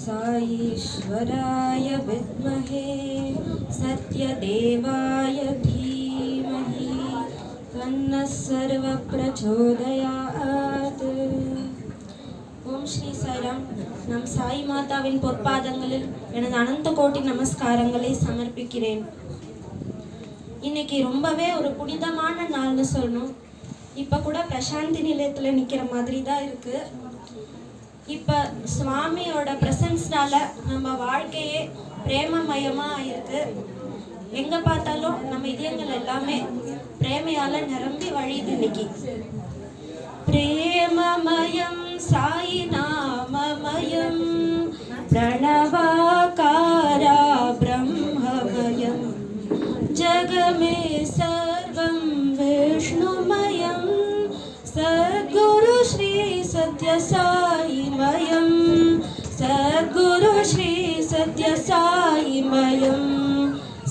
साईश्वराय विद्महे सत्यदेवाय धीमहि तन्नः सर्वः प्रचोदयात्. ஓம் ஸ்ரீ சாய்ராம். நம் சாய் மாதாவின் பொற்பாதங்களில் எனது அனந்த கோட்டி நமஸ்காரங்களை சமர்ப்பிக்கிறேன். இன்னைக்கு ரொம்பவே ஒரு புனிதமான நாள்னு சொல்லணும். இப்போ கூட பிரசாந்தி நிலையத்தில் நிற்கிற மாதிரி தான் இருக்குது. இப்போ சுவாமியோட ப்ரெசன்ஸ்னால நம்ம வாழ்க்கையே பிரேமமயமாக இருக்கு. எங்கே பார்த்தாலும் நம்ம இதயங்கள் எல்லாமே பிரேமையால் நிரம்பி வழியுது. இன்னைக்கு பிரேமமயம் சாயி நாமமயம் பிரணவாகாரா பிரம்மமயம் ஜகமே சர்வம் விஷ்ணுமயம் சத்குரு ஸ்ரீ சத்ய சாயிமயம் சத்குரு ஸ்ரீ சத்ய சாயிமயம்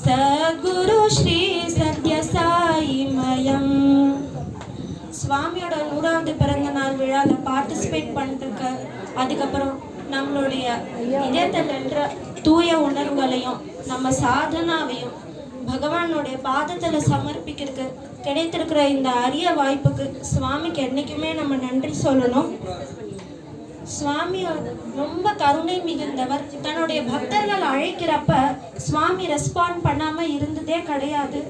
சத்குரு ஸ்ரீ சத்ய சாயிமயம். சுவாமியோட 100வது பிறந்த நாள் விழாவில் பார்ட்டிசிபேட் பண்ணிட்டு அதுக்கப்புறம் நம்மளுடைய இதயத்தில் என்ற தூய உணர்வுகளையும் நம்ம சாதனாவையும் பகவானுடைய பாதத்தில் சமர்ப்பிக்கிறதுக்கு கிடைத்திருக்கிற இந்த அரிய வாய்ப்புக்கு சுவாமிக்கு என்றைக்குமே நம்ம நன்றி சொல்லணும். சுவாமி ரொம்ப கருணை மிகுந்தவர். தன்னுடைய பக்தர்கள் அழைக்கிறப்ப சுவாமி ரெஸ்பாண்ட் பண்ணாமல் இருந்ததே கிடையாது.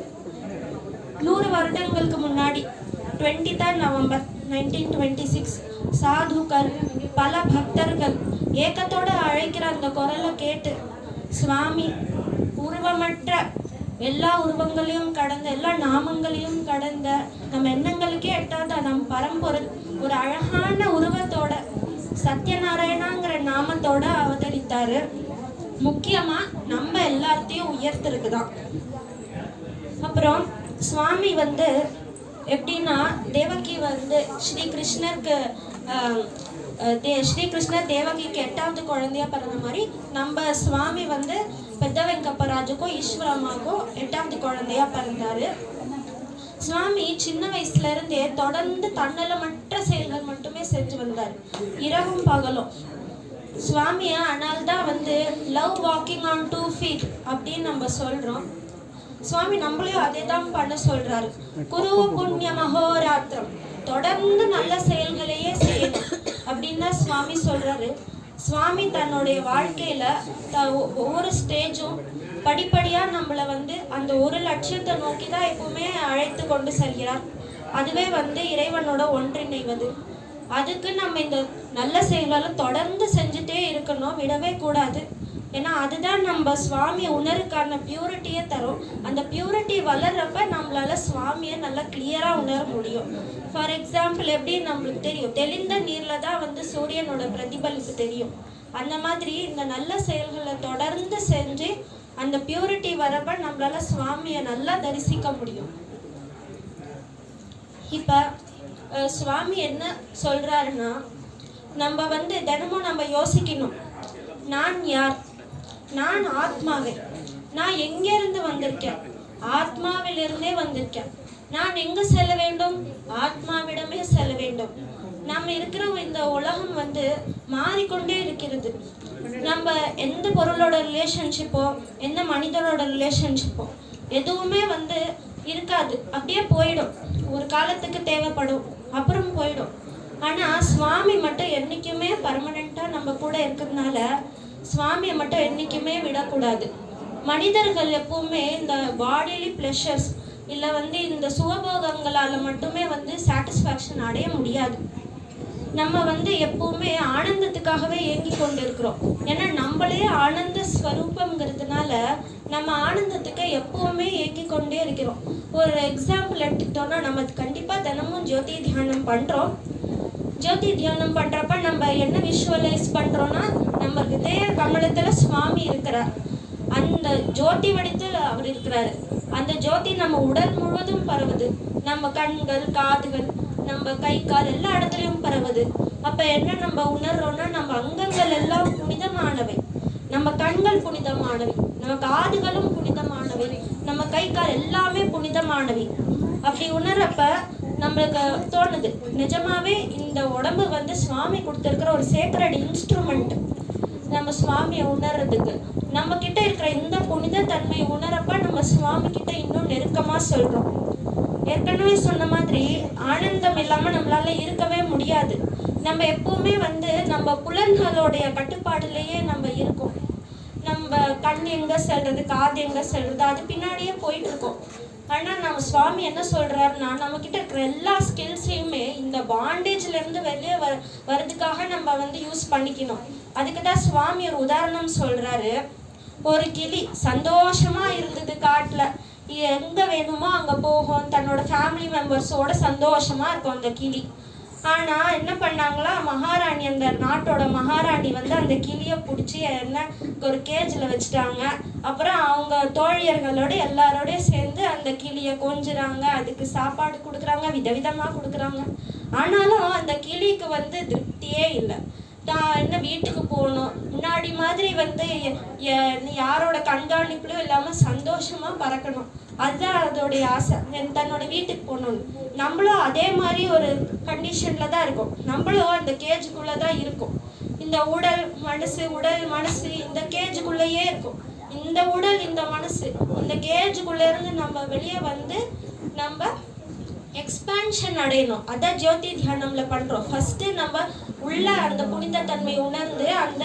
100 வருடங்களுக்கு முன்னாடி 23 நவம்பர் 1926 சாதுக்கள் பல பக்தர்கள் ஏக்கத்தோடு அழைக்கிற அந்த குரலை கேட்டு சுவாமி உருவமற்ற எல்லா உருவங்களையும் கடந்த எல்லா நாமங்களையும் கடந்த நம்ம எண்ணங்களுக்கே எட்டாத நம் பரம்பொருள் ஒரு அழகான உருவத்தோட சத்யநாராயணாங்கிற நாமத்தோட அவதரித்தாரு. முக்கியமா நம்ம எல்லாத்தையும் உயர்த்திருக்குதான். அப்புறம் சுவாமி எப்படின்னா தேவகி ஸ்ரீகிருஷ்ணருக்கு ஸ்ரீகிருஷ்ணர் தேவகிக்கு 8வது குழந்தையா பிறந்த மாதிரி நம்ம சுவாமி பெத்த வெங்கப்பராஜுக்கும் ஈஸ்வரம்மாவுக்கும் 8வது குழந்தையா பிறந்தாரு. சுவாமி சின்ன வயசுல இருந்தே தொடர்ந்து தன்னலமற்ற செயல்கள் மட்டுமே செஞ்சு வந்தார், இரவும் பகலும். சுவாமிய அதனால்தான் லவ் வாக்கிங் ஆன் 2 feet அப்படின்னு நம்ம சொல்றோம். சுவாமி நம்மளையும் அதே தான் பண்ண சொல்றாரு. குரு புண்ணிய மகோராத்திரம், தொடர்ந்து நல்ல செயல்களையே செய்யணும் அப்படின்னு தான் சுவாமி சொல்றாரு. சுவாமி தன்னுடைய வாழ்க்கையில ஒவ்வொரு ஸ்டேஜும் படிப்படியா நம்மளை அந்த ஒரு லட்சியத்தை நோக்கி தான் எப்பவுமே அழைத்து கொண்டு செல்கிறார். அதுவே இறைவனோட ஒன்றிணைவது. அதுக்கு நம்ம இந்த நல்ல செயல்களை தொடர்ந்து செஞ்சுட்டே இருக்கணும், விடவே கூடாது. ஏன்னா அதுதான் நம்ம சுவாமியை உணருக்கான பியூரிட்டியே தரும். அந்த பியூரிட்டி வளர்றப்ப நம்மளால சுவாமியை நல்லா கிளியரா உணர முடியும். ஃபார் எக்ஸாம்பிள் எப்படி நம்மளுக்கு தெரியும், தெளிந்த நீர்ல தான் சூரியனோட பிரதிபலிப்பு தெரியும். அந்த மாதிரி இந்த நல்ல செயல்களை தொடர்ந்து செஞ்சு அந்த பியூரிட்டி வரப்ப நம்மளால சுவாமியை நல்லா தரிசிக்க முடியும். இப்ப சுவாமி என்ன சொல்றாருன்னா, நம்ம தினமும் நம்ம யோசிக்கணும், நான் யார்? நான் ஆத்மாவே. நான் எங்கிருந்து வந்திருக்கேன்? ஆத்மாவிலிருந்தே வந்திருக்கேன். நான் எங்க செல்ல வேண்டும்? ஆத்மாவிடமே செல்ல வேண்டும். நம்ம இருக்கிற இந்த உலகம் மாறிக்கொண்டே இருக்கிறது. நம்ம எந்த பொருளோட ரிலேஷன்ஷிப்போ எந்த மனிதனோட ரிலேஷன்ஷிப்போ எதுவுமே இருக்காது, அப்படியே போயிடும். ஒரு காலத்துக்கு தேவைப்படும், அப்புறம் போயிடும். ஆனா சுவாமி மட்டும் என்னைக்குமே பர்மனண்டா நம்ம கூட இருக்கிறதுனால சுவாமியை மட்டும் என்னைக்குமே விடக்கூடாது. மனிதர்கள் எப்பவுமே இந்த பாடிலி பிளஷர்ஸ் இல்லை இந்த சுகபோகங்களால மட்டுமே சாட்டிஸ்ஃபேக்ஷன் அடைய முடியாது. நம்ம எப்பவுமே ஆனந்தத்துக்காகவே ஏங்கி கொண்டு இருக்கிறோம். ஏன்னா நம்மளே ஆனந்த ஸ்வரூபங்கிறதுனால நம்ம ஆனந்தத்துக்கு எப்பவுமே ஏங்கி கொண்டே இருக்கிறோம். ஒரு எக்ஸாம்பிள் எடுத்துக்கிட்டோம்னா, நம்ம கண்டிப்பா தினமும் ஜோதி தியானம் பண்றோம். ஜோதி தியானம் பண்றப்ப நம்ம என்ன விஷுவலைஸ் பண்றோம்னா, நம்ம இதய கமலத்துல சுவாமி இருக்கிறார். அந்த ஜோதி வடித்தில் அவர் இருக்கிறாரு. அந்த ஜோதி நம்ம உடல் முழுவதும் பரவுது. நம்ம கண்கள், காதுகள், நம்ம கை கால் எல்லா இடத்துலையும் பரவுது. அப்ப என்ன நம்ம உணர்றோம்னா, நம்ம அங்கங்கள் எல்லாம் புனிதமானவை. நம்ம கண்கள் புனிதமானவை, நம்ம காதுகளும் புனிதமானவை, நம்ம கை கால் எல்லாமே புனிதமானவை. அப்படி உணர்றப்ப நம்மளுக்கு தோணுது, நிஜமாவே இந்த உடம்பு சுவாமி கொடுத்துருக்கிற ஒரு சேக்ரட் இன்ஸ்ட்ருமெண்ட். நம்ம சுவாமியை உணர்றதுக்கு. நம்ம கிட்ட இருக்கிற இந்த புனித தன்மையை உணரப்ப நம்ம சுவாமி கிட்ட இன்னும் நெருக்கமா சொல்றோம். ஏற்கனவே சொன்ன மாதிரி ஆனந்தம் இல்லாம நம்மளால இருக்கவே முடியாது. நம்ம எப்பவுமே நம்ம புலன்களோடைய கட்டுப்பாடுலயே நம்ம இருக்கோம். நம்ம கண் எங்க செல்றது, காது எங்க செல்றது, அது பின்னாடியே போயிட்டு இருக்கோம். ஆனா நம்ம சுவாமி என்ன சொல்றாருன்னா, நம்ம கிட்ட இருக்கிற எல்லா ஸ்கில்ஸையுமே இந்த பாண்டேஜ்ல இருந்து வெளியே வர்றதுக்காக நம்ம யூஸ் பண்ணிக்கணும். அதுக்குதான் சுவாமி ஒரு உதாரணம் சொல்றாரு. ஒரு கிளி சந்தோஷமா இருந்தது காட்டுல, எங்க வேணுமோ அங்க போகும், தன்னோட ஃபேமிலி மெம்பர்ஸோட சந்தோஷமா இருக்கும் அந்த கிளி. ஆனா என்ன பண்ணாங்களா, மகாராணி, அந்த நாட்டோட மகாராணி அந்த கிளியை பிடிச்சி ஒரு கேஜில் வச்சுட்டாங்க. அப்புறம் அவங்க தோழியர்களோட எல்லாரோடய சேர்ந்து அந்த கிளியை கொஞ்சுறாங்க, அதுக்கு சாப்பாடு கொடுக்குறாங்க, விதவிதமா கொடுக்குறாங்க. ஆனாலும் அந்த கிளிக்கு திருப்தியே இல்லை. தான் வீட்டுக்கு போகணும், முன்னாடி மாதிரி யாரோட கண்காணிப்புலையும் இல்லாமல் சந்தோஷமா பறக்கணும், அதுதான் அதோடைய ஆசை, தன்னோட வீட்டுக்கு போகணும்னு. நம்மளும் அதே மாதிரி ஒரு கண்டிஷன்ல தான் இருக்கோம். நம்மளும் அந்த கேஜுக்குள்ள தான் இருக்கும். இந்த உடல் மனசு இந்த கேஜுக்குள்ளேயே இருக்கும். இந்த உடல் இந்த மனசு இந்த கேஜுக்குள்ள இருந்து நம்ம வெளியே நம்ம எக்ஸ்பான்ஷன் அடையணும். அதான் ஜோதி தியானம்ல பண்றோம். ஃபர்ஸ்ட் நம்ம உள்ள அந்த புனித தன்மை உணர்ந்து அந்த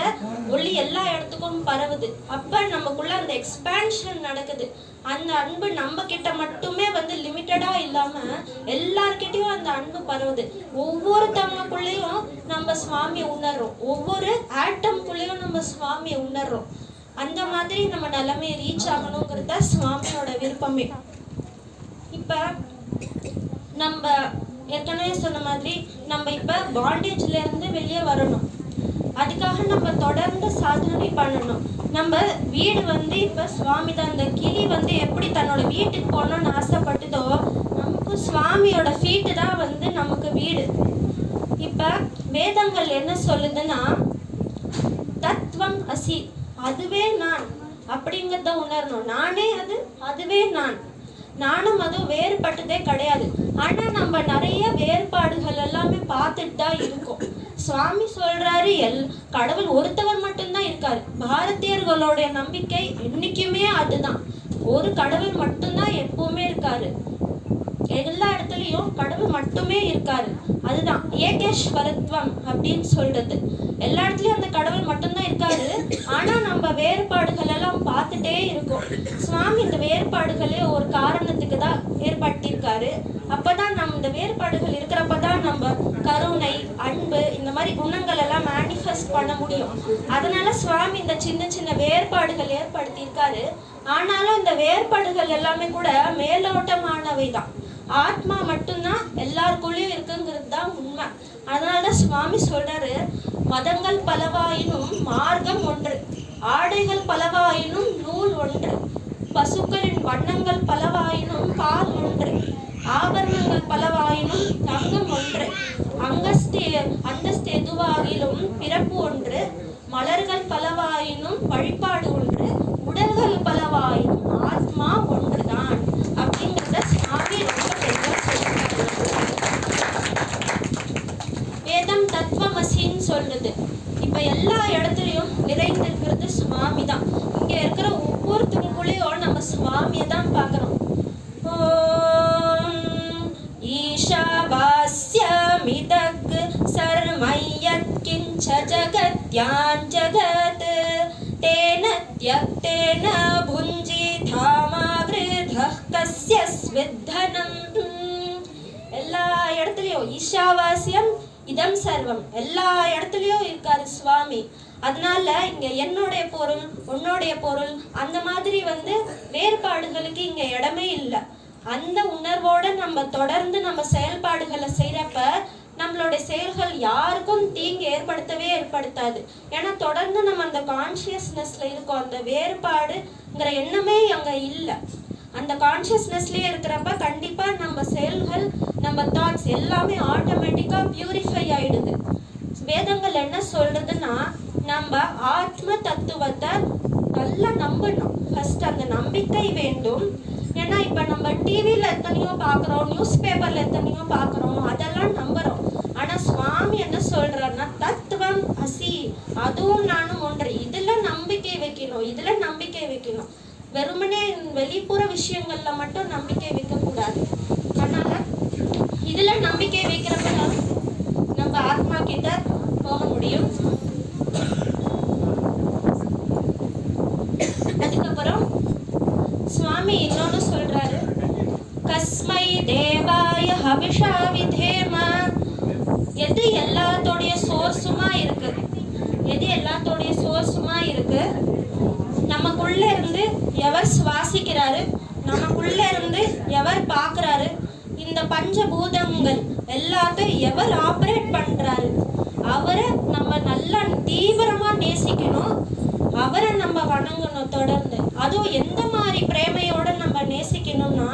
ஒளி எல்லா இடத்துக்கும் பரவுது. அப்ப நமக்குள்ள அந்த எக்ஸ்பான்ஷன் நடக்குது. அந்த அன்பு நம்ம கிட்ட மட்டுமே லிமிட்டடா இல்லாம எல்லார்கிட்டயும் அந்த அன்பு பரவுது. ஒவ்வொருத்தவங்களுக்குள்ளேயும் நம்ம சுவாமியை உணர்றோம், ஒவ்வொரு ஆட்டம்குள்ளேயும் நம்ம சுவாமியை உணர்றோம். அந்த மாதிரி நம்ம நிலைமையை ரீச் ஆகணுங்கிறத சுவாமியோட விருப்பமே. இப்ப நம்ம ஏற்கனவே சொன்ன மாதிரி நம்ம இப்ப பாண்டேஜ்ல இருந்து வெளியே வரணும். அதுக்காக நம்ம தொடர்ந்து சாதனை பண்ணணும். நம்ம வீடு இப்ப சுவாமி தான். அந்த கிளி எப்படி தன்னோட வீட்டுக்கு போகணும்னு ஆசைப்பட்டதோ, நமக்கு சுவாமியோட ஃபீட்டு தான் நமக்கு வீடு. இப்ப வேதங்கள் என்ன சொல்லுதுன்னா, தத்துவம் அசி, அதுவே நான் அப்படிங்கிறத உணரணும். நானே அதுவே நானும் அதுவும் வேறுபட்டதே கிடையாது. ஆனா நம்ம நிறைய வேறுபாடுகள் எல்லாமே பார்த்துட்டு தான் இருக்கோம். சுவாமி சொல்றாரு, கடவுள் ஒருத்தவர் மட்டும்தான் இருக்காரு. பாரதியர்களுடைய நம்பிக்கை என்னைக்குமே அதுதான், ஒரு கடவுள் மட்டும்தான் எப்பவுமே இருக்காரு. எல்லா இடத்துலயும் கடவுள் மட்டுமே இருக்காரு. அதுதான் ஏகேஸ்வரத்துவம் அப்படின்னு சொல்றது. எல்லா இடத்துலயும் அந்த கடவுள் மட்டும்தான் இருக்காரு. ஆனா நம்ம வேறுபாடுகள் எல்லாம் பார்த்துட்டே இருக்கோம். சுவாமி இந்த வேறுபாடுகளே ஒரு காரணத்துக்கு தான் ஏற்படுத்தியிருக்காரு. அப்பதான் நம்ம இந்த வேறுபாடுகள் இருக்கிறப்பதான் நம்ம கருணை, அன்பு, இந்த மாதிரி குணங்கள் எல்லாம் மேனிஃபெஸ்ட் பண்ண முடியும். அதனால சுவாமி இந்த சின்ன சின்ன வேறுபாடுகள் ஏற்படுத்தியிருக்காரு. ஆனாலும் இந்த வேறுபாடுகள் எல்லாமே கூட மேலோட்டமானவை தான். ஆத்மா மட்டும்தான் எல்லாருக்குள்ளேயும் இருக்குங்கிறது தான் உண்மை. அதனாலதான் சுவாமி சொல்றாரு, மதங்கள் பலவாயினும் மார்க்கம் ஒன்று, ஆடைகள் பலவாயினும் நூல் ஒன்று, பசுக்களின் வண்ணங்கள் பலவாயினும் பால் ஒன்று, ஆபரணங்கள் பலவாயினும் தங்கம் ஒன்று, அந்தஸ்து எதுவாகிலும் பிறப்பு ஒன்று, மலர்கள் பலவாயினும் வழிபாடு ஒன்று, உடல்கள் பலவாயினும் ஆத்மா ஒன்றுதான் அப்படிங்கிறத சுவாமி ரொம்ப தெளிவா சொல்றாரு. வேதம் தத்துவமசின்னு சொல்லுது. இப்ப எல்லா இடத்துலயும் நிறைந்திருக்கிறது சுவாமி தான். இங்க இருக்கிற ஒவ்வொருத்தருக்குள்ளேயும் நம்ம சுவாமியை தான் பார்க்கிறோம். ஈஷாவாஸ்யமிதக் சர்மயத் கிஞ்ச ஜகத்யான் ஜகத் தேன த்யக்தேன புஞ்சி தாமாக்ருதஹ் கஸ்ய ஸ்வித்தனம். எல்லா இடத்துலயும் ஈஷாவாஸ்யம் இதம் சர்வம், எல்லா இடத்துலயும் இருக்காரு சுவாமி. அதனால இங்க என்னுடைய பொருள், உன்னுடைய பொருள், அந்த மாதிரி வேறுபாடுகளுக்கு இங்க இடமே இல்லை. அந்த உணர்வோட நம்ம தொடர்ந்து நம்ம செயல்பாடுகளை செய்யறப்ப நம்மளுடைய செயல்கள் யாருக்கும் தீங்கு ஏற்படுத்தாது. ஏன்னா தொடர்ந்து நம்ம அந்த கான்சியஸ்னஸ்ல இருக்கோம். அந்த வேறுபாடுங்கிற எண்ணமே அங்க இல்லை. அந்த கான்சியஸ்னஸ்லயே இருக்கிறப்ப கண்டிப்பா நம்ம செயல்கள், நம்ம தாட்ஸ் எல்லாமே ஆட்டோமேட்டிக்கா பியூரிஃபை ஆயிடுது. வேதங்கள் என்ன சொல்றதுன்னா, நம்ம ஆத்ம தத்துவத்தை நல்லா நம்பணும். ஃபர்ஸ்ட் அந்த நம்பிக்கை வேண்டும். ஏன்னா இப்ப நம்ம டிவில எத்தனையோ பாக்குறோம், நியூஸ் பேப்பர்ல எத்தனையோ பாக்குறோம், அதெல்லாம் நம்புறோம். ஆனா சுவாமி என்ன சொல்றாருன்னா, தத்துவம் அசி, அதுவும் நானும் ஒன்று. வைக்கணும், இதுல நம்பிக்கை வைக்கணும். வெறுமனே வெளிப்புற விஷயங்கள்ல மட்டும் நம்பிக்கை வைக்க கூடாது. அதனால இதுல நம்பிக்கை வைக்கிறப்பதான் நம்ம ஆத்மா கிட்ட போக முடியும். அதுக்கப்புறம் சுவாமி இன்னொன்னு சொல்றாரு, கஸ்மை தேவாய ஹவிஷா விதேம. எது எல்லாத்தோடைய சோர்ஸுமா இருக்கு, எது எல்லாத்தோடைய சோர்ஸுமா இருக்கு, நமக்குள்ள இருந்து எவர் சுவாசிக்கிறாரு, நமக்குள்ள இருந்து எவர் பார்க்கறாரு, இந்த பஞ்சபூதங்கள் எல்லாத்தையும் எவர் ஆப்ரேட் பண்றாரு, அவரை நம்ம நல்லா தீவிரமா நேசிக்கணும், அவரை நம்ம வணங்கணும் தொடர்ந்து. அதுவும் எந்த மாதிரி பிரேமையோட நம்ம நேசிக்கணும்னா,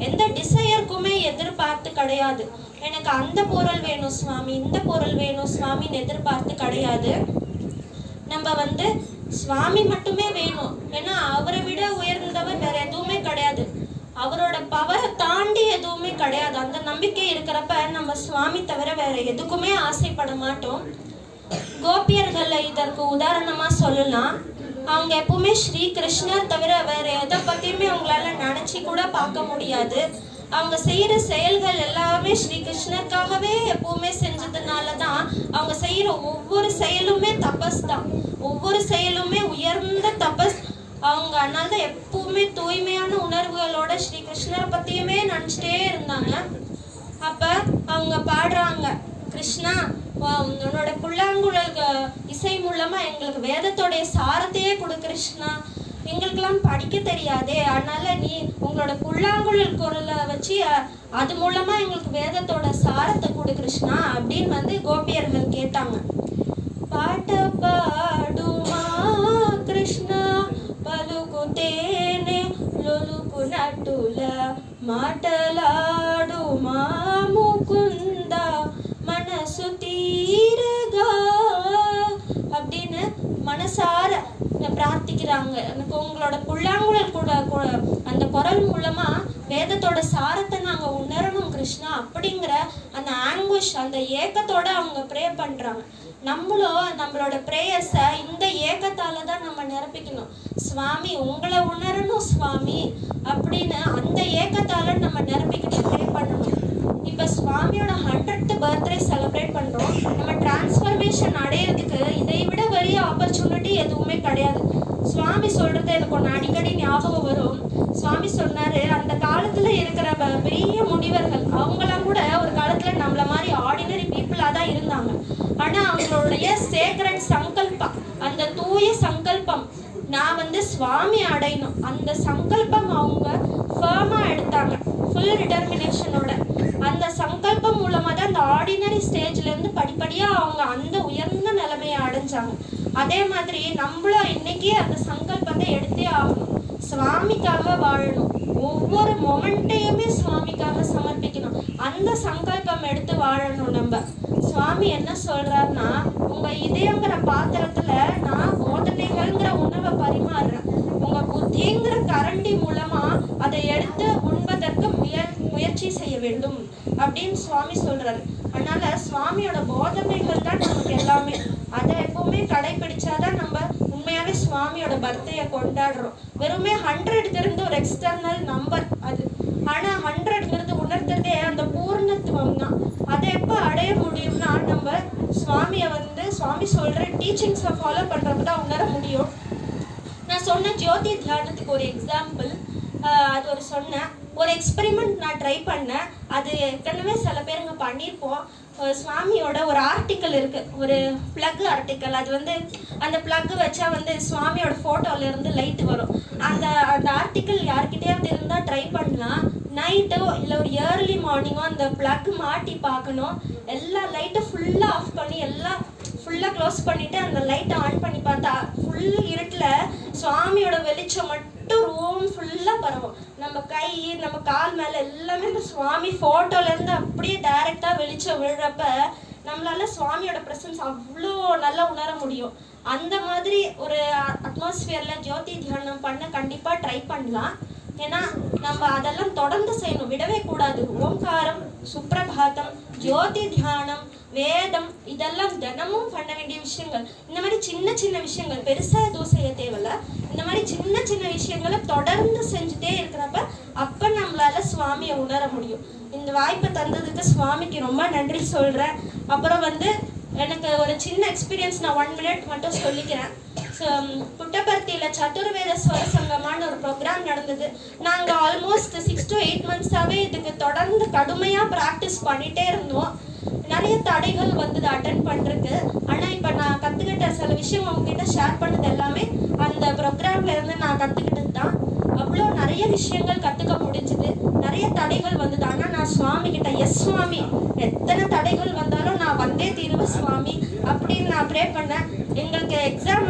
எந்த டிசையருக்குமே எதிர்பார்த்து கிடையாது, எனக்கு அந்த பொருள் வேணும் சுவாமி, இந்த பொருள் வேணும் சுவாமின்னு எதிர்பார்த்து கிடையாது. நம்ம சுவாமி மட்டுமே வேணும். ஏன்னா அவரை விட உயர்ந்தவர் வேற எதுவுமே கிடையாது, அவரோட பவரை தாண்டி எதுவுமே கிடையாது. அந்த நம்பிக்கை இருக்கிறப்ப நம்ம சுவாமி தவிர வேற எதுக்குமே ஆசைப்பட மாட்டோம். கோபியர்களை இதற்கு உதாரணமா சொல்லலாம். அவங்க எப்பவுமே ஸ்ரீ கிருஷ்ணர் தவிர வேற எதை பத்தியுமே அவங்களால நினைச்சு கூட பார்க்க முடியாது. அவங்க செய்யற செயல்கள் எல்லாமே ஸ்ரீ கிருஷ்ணருக்காகவே எப்பவுமே செஞ்சதுனாலதான் அவங்க செய்யற ஒவ்வொரு செயலுமே தபஸ் தான், ஒவ்வொரு செயலுமே உயர்ந்த தபஸ். அவங்க அதனாலதான் எப்பவுமே தூய்மையான உணர்வுகளோட ஸ்ரீ கிருஷ்ணரை பத்தியுமே நினைச்சிட்டே இருந்தாங்க. அப்ப அவங்க பாடுறாங்க, கிருஷ்ணா உன்னோட புல்லாங்குழல் இசை மூலமா எங்களுக்கு வேதத்தோடைய சாரத்தையே கொடு கிருஷ்ணா, எங்களுக்கெல்லாம் படிக்க தெரியாதே, அதனால நீ உங்களோட புல்லாங்குழல் குரலை வச்சு அது மூலமா எங்களுக்கு வேதத்தோட சாரத்தை கொடு கிருஷ்ணா அப்படின்னு கோபியர்கள் கேட்டாங்க. பாட்ட பாடுமா கிருஷ்ணா పలుకుతేనే లొలుకునట్టుల మాటలాడుమా ముకుంద మనసు తీరగా அப்படின்னு மனசார பிரார்த்திக்கிறாங்க. எனக்கு உங்களோட புல்லாங்குழல் கூட அந்த குரல் மூலமா வேதத்தோட சாரத்தை நாங்க உணரணும் கிருஷ்ணா அப்படிங்கிற அந்த ஆங்குஷ், அந்த ஏக்கத்தோட அவங்க ப்ரே பண்றாங்க. நம்மளும் நம்மளோட ப்ரேயர்ஸை இந்த ஏக்கத்தால தான் நம்ம நிரப்பிக்கணும். சுவாமி உங்களை உணரணும் சுவாமி அப்படின்னு அந்த ஏக்கத்தால நம்ம நிரப்பிக்கிட்டு ப்ரே பண்ணணும். இப்போ சுவாமியோட 100th பர்த்டே செலிப்ரேட் பண்றோம். நம்ம டிரான்ஸ்ஃபர்மேஷன் அடையிறதுக்கு இதை விட பெரிய ஆப்பர்ச்சுனிட்டி எதுவுமே கிடையாது. சுவாமி சொல்றது எனக்கு ஒன்று அடிக்கடி ஞாபகம் வரும். சுவாமி சொன்னாரு, அந்த காலத்துல இருக்கிற பெரிய முனிவர்கள் அவங்களாம் கூட ஒரு காலத்துல நம்மள மாதிரி ஆர்டினரி பீப்புளா தான் இருந்தாங்க. ஆனா அவங்களுடைய சேக்ரெட் சங்கல்பம், அந்த தூய சங்கல்பம், நான் சுவாமி அடையணும், அந்த சங்கல்பம் அவங்க ஃபர்மா எடுத்தாங்க, ஃபுல் டிட்டர்மினேஷனோட. அந்த சங்கல்பம் மூலமா தான் அந்த ஆர்டினரி ஸ்டேஜ்ல இருந்து படிப்படியா அவங்க அந்த உயர்ந்த நிலைமையை அடைஞ்சாங்க. அதே மாதிரி நம்மளும் இன்னைக்கு அந்த சங்கல்பத்தை எடுத்தே ஆகணும். சுவாமிக்காக வாழணும், ஒவ்வொரு மொமெண்ட்டையுமே சுவாமிக்காக சமர்ப்பிக்கணும். அந்த சங்கல்பம் எடுத்து வாழணும். நம்ம சுவாமி என்ன சொல்றாருன்னா, உங்க இதயங்கிற பாத்திரத்துல நான் போதனைகள்ங்கிற உணவை பரிமாறுறேன், உங்க புத்திங்கிற கரண்டி மூலமா அதை எடுத்து உண்பதற்கு முயற்சி செய்ய வேண்டும் அப்படின்னு சுவாமி சொல்றாரு. அதனால சுவாமியோட போதனைகள் தான் நமக்கு எல்லாமே. அதை எப்பவுமே கடைபிடிச்சாதான் நம்ம உண்மையாவே சுவாமியோட பர்த்டேயை கொண்டாடுறோம். வெறுமே 100ங்கிறது ஒரு எக்ஸ்டர்னல் நம்பர் அது, ஆனா 100ங்கிறது உணர்த்துறதே அந்த பூர்ணத்துவம் தான். அதை எப்போ அடைய முடியும்னா நம்ம சுவாமியை சுவாமி சொல்ற டீச்சிங்ஸை ஃபாலோ பண்றப்ப தான் உணர முடியும். நான் சொன்ன ஜோதி தியானத்துக்கு ஒரு எக்ஸாம்பிள், அது ஒரு எக்ஸ்பெரிமெண்ட் நான் ட்ரை பண்ணேன். அது ஏற்கனவே சில பேருங்க பண்ணியிருப்போம். சுவாமியோட ஒரு ஆர்டிக்கல் இருக்கு, ஒரு பிளக் ஆர்டிக்கல். அது அந்த பிளக் வச்சா சுவாமியோட போட்டோல இருந்து லைட் வரும். அந்த ஆர்டிக்கல் யார்கிட்டயாவது இருந்தா ட்ரை பண்ணலாம். நைட்டோ இல்லை ஒரு ஏர்லி மார்னிங்கோ அந்த பிளக் மாட்டி பார்க்கணும். எல்லா லைட்டும் ஃபுல்லாக ஆஃப் பண்ணி எல்லாம் ஃபுல்லாக க்ளோஸ் பண்ணிட்டு அந்த லைட்டை ஆன் பண்ணி பார்த்தா ஃபுல் இருட்டில் சுவாமியோட வெளிச்சம் மட்டும் ரூம் ஃபுல்லாக பரவும். நம்ம கை நம்ம கால் மேலே எல்லாமே இந்த சுவாமி ஃபோட்டோலேருந்து அப்படியே டைரெக்டாக வெளிச்சம் விழுறப்ப நம்மளால சுவாமியோட ப்ரெசன்ஸ் அவ்வளோ நல்லா உணர முடியும். அந்த மாதிரி ஒரு அட்மாஸ்பியரில் ஜோதி தியானம் பண்ண கண்டிப்பாக ட்ரை பண்ணலாம். ஏன்னா நம்ம அதெல்லாம் தொடர்ந்து செய்யணும், விடவே கூடாது. ஓம்காரம், சுப்ரபாதம், ஜோதி தியானம், வேதம், இதெல்லாம் தினமும் பண்ண வேண்டிய விஷயங்கள். இந்த மாதிரி சின்ன சின்ன விஷயங்கள், பெருசா எதுவும் செய்ய தேவையில்ல. இந்த மாதிரி சின்ன சின்ன விஷயங்களை தொடர்ந்து செஞ்சுட்டே இருக்கிறப்ப அப்ப நம்மளால சுவாமியை உணர முடியும். இந்த வாய்ப்பை தந்ததுக்கு சுவாமிக்கு ரொம்ப நன்றி சொல்றேன். அப்புறம் எனக்கு ஒரு சின்ன எக்ஸ்பீரியன்ஸ், நான் 1 minute மட்டும் சொல்லிக்கிறேன். புட்டபர்த்தியில் சதுர்வேத ஸ்வர சங்கமான ஒரு ப்ரோக்ராம் நடந்தது. நாங்கள் ஆல்மோஸ்ட் 6 to 8 months-ஆவே இதுக்கு தொடர்ந்து கடுமையாக ப்ராக்டிஸ் பண்ணிகிட்டே இருந்தோம். நிறைய தடைகள் வந்தது அட்டன் பண்ணுறதுக்கு. ஆனால் இப்போ நான் கற்றுக்கிட்ட சில விஷயம் உங்ககிட்ட ஷேர் பண்ணது எல்லாமே அந்த ப்ரோக்ராம்ல இருந்து நான் கற்றுக்கிட்டது தான். அவ்வளோ நிறைய விஷயங்கள் கற்றுக்க முடிஞ்சுது. நிறைய தடைகள் வந்தது. ஆனால் நான் சுவாமி கிட்ட, எஸ் சுவாமி, எத்தனை தடைகள் வந்தாலும் நான் வந்தே தீருவேன் சுவாமி அப்படின்னு நான் ப்ரே பண்ணேன். எங்களுக்கு எக்ஸாம்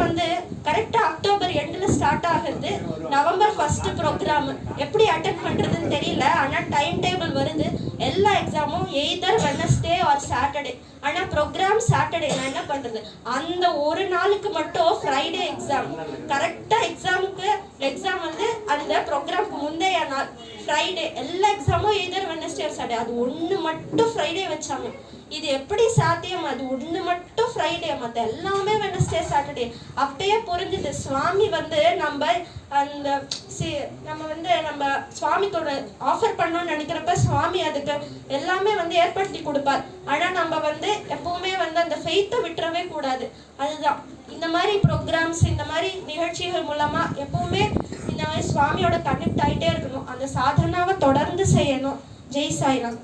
கரெக்டாக அக்டோபர் எண்டில் ஸ்டார்ட் ஆகுது. November 1 program. எப்படி அட்டென்ட் பண்ணுறதுன்னு தெரியல. ஆனால் டைம் டேபிள் வருது. எல்லா எக்ஸாமும் எய்தர் வெனஸ்டே ஆர் சாட்டர்டே. ஆனால் ப்ரோக்ராம் சாட்டர்டே. நான் என்ன பண்ணுறது, அந்த ஒரு நாளுக்கு மட்டும் ஃப்ரைடே எக்ஸாம். கரெக்டாக எக்ஸாம் அந்த ப்ரோக்ராம்க்கு முந்தைய நாள் ஃப்ரைடே. எல்லா எக்ஸாமும் எய்தர் வெனஸ்டே ஆர் சாட்டர்டே. அது ஒன்று மட்டும் ஃப்ரைடே வச்சாங்க. இது எப்படி சாத்தியம்? அது ஒன்று மட்டும் ஃப்ரைடே, மற்ற எல்லாமே வெனஸ்டே சாட்டர்டே. அப்பயே புரிஞ்சுது சுவாமி நம்ம சுவாமிக்கோட ஆஃபர் பண்ணோம்னு நினைக்கிறப்ப சுவாமி அதுக்கு எல்லாமே ஏற்படுத்தி கொடுப்பார். ஆனால் நம்ம எப்பவுமே அந்த ஃபெய்த்தை விட்டுறவே கூடாது. அதுதான் இந்த மாதிரி ப்ரோக்ராம்ஸ், இந்த மாதிரி நிகழ்ச்சிகள் மூலமா எப்பவுமே இந்த மாதிரி சுவாமியோட கனெக்ட் ஆகிட்டே இருக்கணும். அந்த சாதனாவை தொடர்ந்து செய்யணும். ஜெய் சாய்ராம்.